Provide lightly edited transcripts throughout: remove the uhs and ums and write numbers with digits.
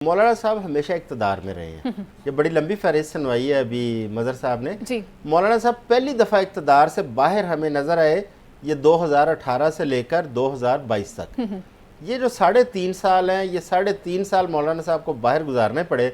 मौलाना साहब हमेशा इक़्तिदार में रहे हैं। ये बड़ी लंबी फहरिस्त सुनवाई है अभी मज़हर साहब ने जी। मौलाना साहब पहली दफ़ा इक़्तिदार से बाहर हमें नज़र आए ये 2018 से लेकर 2022 तक। ये जो 3.5 साल हैं, ये 3.5 साल मौलाना साहब को बाहर गुजारने पड़े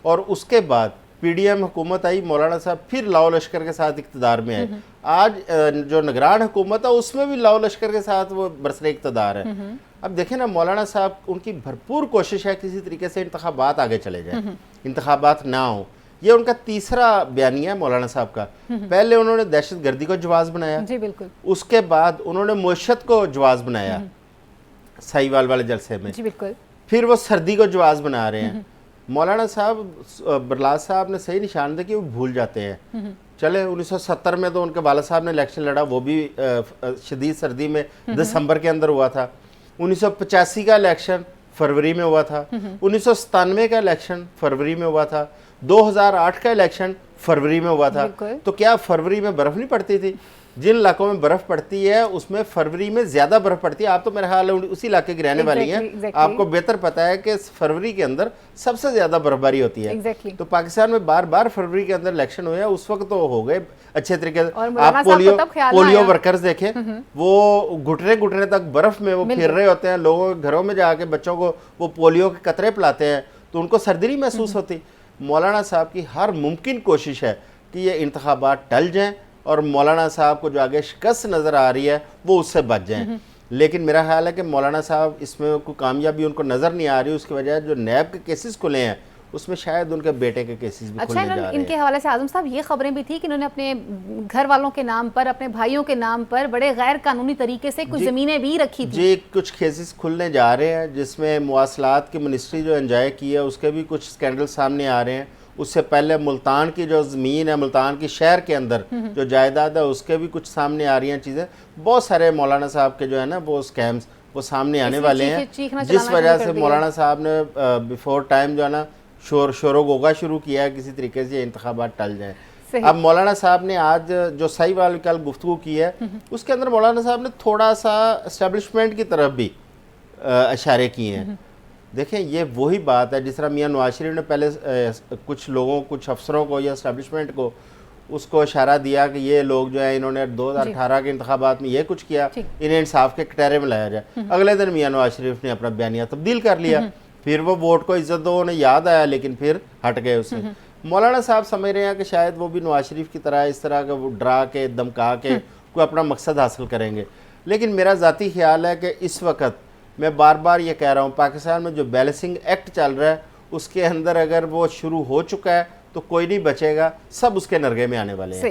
और उसके बाद PDM हुकूमत आई, मौलाना साहब फिर लाओ लश्कर के साथ इक़्तिदार में आए। आज जो निगरान हुकूमत है उसमें भी लाओ लश्कर के साथ वो बरसरे इक़्तिदार है। अब देखें ना, मौलाना साहब उनकी भरपूर कोशिश है किसी तरीके से इंतखाबात आगे चले जाए, इंतखाबात ना हो। ये उनका तीसरा बयानिया है मौलाना साहब का। पहले उन्होंने दहशत गर्दी को जवाब बनाया जी, बिल्कुल। उसके बाद उन्होंने मुअश्शत को जवाब बनाया साहिवाल वाले जलसे में जी, बिल्कुल। फिर वो सर्दी को जवाब बना रहे हैं। मौलाना साहब बरलास साहब ने सही निशानदेही कि वो भूल जाते हैं। चले 1970 में तो उनके वाला साहब ने इलेक्शन लड़ा, वो भी शदीद सर्दी में दिसंबर के अंदर हुआ था। 1985 का इलेक्शन फरवरी में हुआ था। 1997 का इलेक्शन फरवरी में हुआ था। 2008 का इलेक्शन फरवरी में हुआ था। तो क्या फरवरी में बर्फ नहीं पड़ती थी? जिन इलाकों में बर्फ पड़ती है उसमें फरवरी में ज्यादा बर्फ पड़ती है। आप तो मेरे ख्याल उसी इलाके की रहने वाली हैं, आपको बेहतर पता है कि फरवरी के अंदर सबसे ज्यादा बर्फबारी होती है। तो पाकिस्तान में बार बार फरवरी के अंदर इलेक्शन हुए हैं, उस वक्त तो हो गए अच्छे तरीके से। आप पोलियो वर्कर्स देखें, वो घुटने घुटने तक बर्फ में वो फिर रहे होते हैं, लोगों के घरों में जाके बच्चों को वो पोलियो के कतरे पिलाते हैं, तो उनको सर्दी नहीं महसूस होती। मौलाना साहब की हर मुमकिन कोशिश है कि ये इंतखाबात टल जाएं और मौलाना साहब को जो आगे शिकस्त नज़र आ रही है वो उससे बच जाएं। लेकिन मेरा ख्याल है कि मौलाना साहब इसमें कोई कामयाबी उनको नज़र नहीं आ रही। उसकी वजह जो नैब के केसेस खुले हैं उसमें शायद उनके बेटे के केसेस भी खुलने जा रहे हैं। इनके हवाले से आजम साहब ये खबरें भी थी कि इन्होंने अपने घर वालों के नाम पर, अपने भाइयों के नाम पर बड़े गैर कानूनी तरीके से कुछ ज़मीनें भी रखी थी जी। कुछ केसेस खुलने जा रहे हैं जिसमें मवासलात की मिनिस्ट्री जो एंजॉय की है उसके भी कुछ स्कैंडल सामने आ रहे हैं। उससे पहले मुल्तान की जो ज़मीन है, मुल्तान की शहर के अंदर जो जायदाद है उसके भी कुछ सामने आ रही हैं चीज़ें। बहुत सारे मौलाना साहब के जो है ना वो स्कैम्स वो सामने आने वाले हैं, जिस वजह से मौलाना साहब ने बिफोर टाइम जो है ना शोरो गोगा शुरू किया है किसी तरीके से इंतखाबात टल जाए। अब मौलाना साहब ने आज जो साहिवाल कल गुफ्तगू की है उसके अंदर मौलाना साहब ने थोड़ा सा एस्टेब्लिशमेंट की तरफ भी इशारे किए हैं। देखें, ये वही बात है जिस तरह मियां नवाज शरीफ ने पहले कुछ लोगों, कुछ अफसरों को या एस्टेब्लिशमेंट को उसको इशारा दिया कि ये लोग जो है इन्होंने 2018 के इंतखाबात में ये कुछ किया, इन्हें इंसाफ के कटहरे में लाया जाए। अगले दिन मियां नवाज शरीफ ने अपना बयानिया तब्दील कर लिया। फिर वो वोट को इज्जत दो उन्हें याद आया, लेकिन फिर हट गए उससे। मौलाना साहब समझ रहे हैं कि शायद वो भी नवाज शरीफ की तरह इस तरह का डरा के धमका के कोई अपना मकसद हासिल करेंगे। लेकिन मेरा ज़ाती ख्याल है कि इस वक्त मैं बार बार ये कह रहा हूँ, पाकिस्तान में जो बैलेंसिंग एक्ट चल रहा है उसके अंदर अगर वो शुरू हो चुका है तो कोई नहीं बचेगा, सब उसके नरगे में आने वाले हैं।